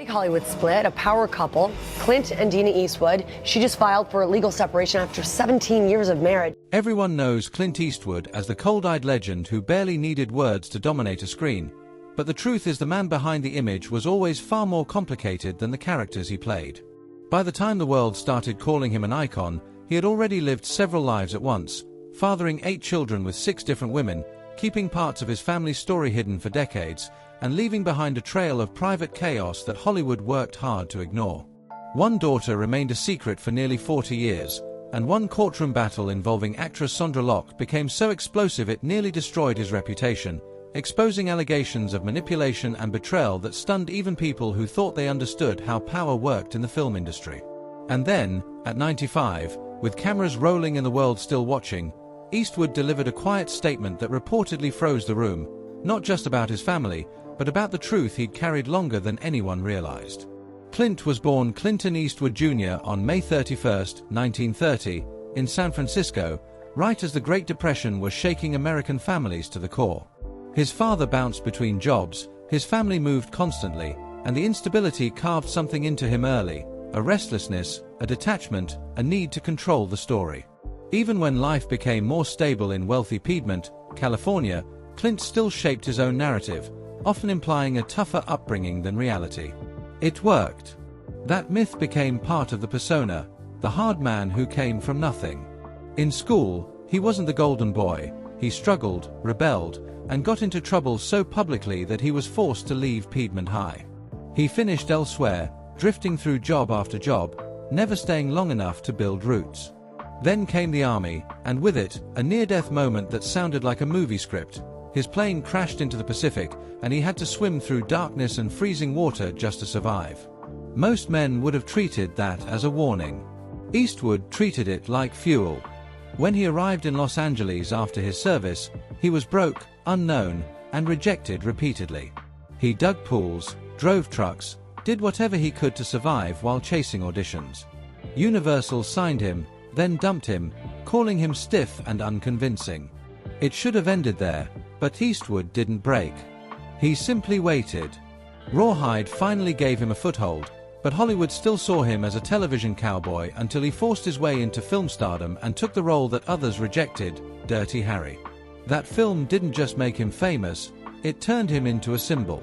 Big Hollywood split, a power couple, Clint and Dina Eastwood. She just filed for a legal separation after 17 years of marriage. Everyone knows Clint Eastwood as the cold-eyed legend who barely needed words to dominate a screen. But the truth is the man behind the image was always far more complicated than the characters he played. By the time the world started calling him an icon, he had already lived several lives at once, fathering 8 children with 6 different women, keeping parts of his family's story hidden for decades, and leaving behind a trail of private chaos that Hollywood worked hard to ignore. One daughter remained a secret for nearly 40 years, and one courtroom battle involving actress Sondra Locke became so explosive it nearly destroyed his reputation, exposing allegations of manipulation and betrayal that stunned even people who thought they understood how power worked in the film industry. And then, at 95, with cameras rolling and the world still watching, Eastwood delivered a quiet statement that reportedly froze the room, not just about his family, but about the truth he'd carried longer than anyone realized. Clint was born Clinton Eastwood Jr. on May 31, 1930, in San Francisco, right as the Great Depression was shaking American families to the core. His father bounced between jobs, his family moved constantly, and the instability carved something into him early, a restlessness, a detachment, a need to control the story. Even when life became more stable in wealthy Piedmont, California, Clint still shaped his own narrative, often implying a tougher upbringing than reality. It worked. That myth became part of the persona, the hard man who came from nothing. In school, he wasn't the golden boy. He struggled, rebelled, and got into trouble so publicly that he was forced to leave Piedmont High. He finished elsewhere, drifting through job after job, never staying long enough to build roots. Then came the army, and with it, a near-death moment that sounded like a movie script. His plane crashed into the Pacific, and he had to swim through darkness and freezing water just to survive. Most men would have treated that as a warning. Eastwood treated it like fuel. When he arrived in Los Angeles after his service, he was broke, unknown, and rejected repeatedly. He dug pools, drove trucks, did whatever he could to survive while chasing auditions. Universal signed him, then dumped him, calling him stiff and unconvincing. It should have ended there, but Eastwood didn't break. He simply waited. Rawhide finally gave him a foothold, but Hollywood still saw him as a television cowboy until he forced his way into film stardom and took the role that others rejected, Dirty Harry. That film didn't just make him famous, it turned him into a symbol.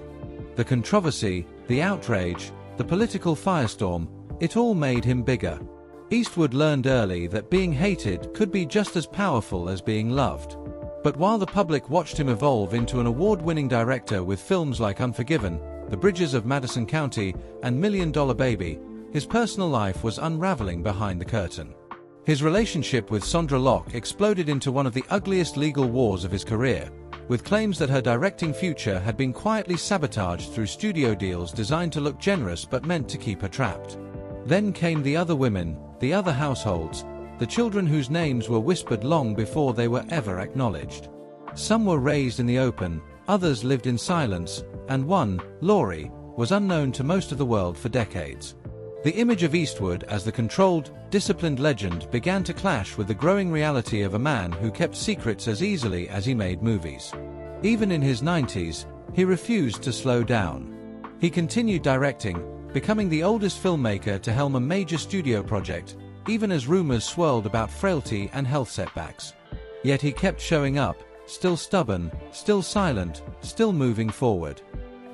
The controversy, the outrage, the political firestorm, it all made him bigger. Eastwood learned early that being hated could be just as powerful as being loved. But while the public watched him evolve into an award-winning director with films like Unforgiven, The Bridges of Madison County, and $1 Million Baby, his personal life was unraveling behind the curtain. His relationship with Sondra Locke exploded into one of the ugliest legal wars of his career, with claims that her directing future had been quietly sabotaged through studio deals designed to look generous but meant to keep her trapped. Then came the other women, the other households, the children whose names were whispered long before they were ever acknowledged. Some were raised in the open, others lived in silence, and one, Laurie, was unknown to most of the world for decades. The image of Eastwood as the controlled, disciplined legend began to clash with the growing reality of a man who kept secrets as easily as he made movies. Even in his 90s, he refused to slow down. He continued directing, becoming the oldest filmmaker to helm a major studio project, even as rumors swirled about frailty and health setbacks. Yet he kept showing up, still stubborn, still silent, still moving forward.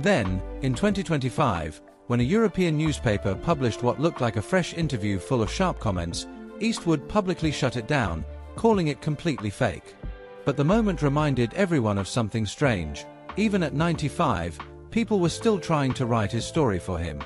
Then, in 2025, when a European newspaper published what looked like a fresh interview full of sharp comments, Eastwood publicly shut it down, calling it completely fake. But the moment reminded everyone of something strange. Even at 95, people were still trying to write his story for him.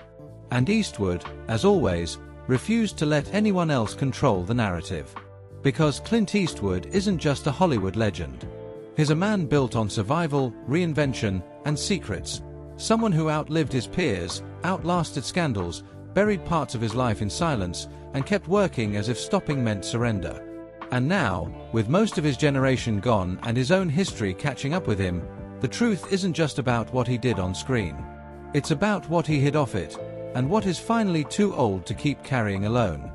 And Eastwood, as always, refused to let anyone else control the narrative. Because Clint Eastwood isn't just a Hollywood legend. He's a man built on survival, reinvention, and secrets. Someone who outlived his peers, outlasted scandals, buried parts of his life in silence, and kept working as if stopping meant surrender. And now, with most of his generation gone and his own history catching up with him, the truth isn't just about what he did on screen. It's about what he hid off it, and what is finally too old to keep carrying alone.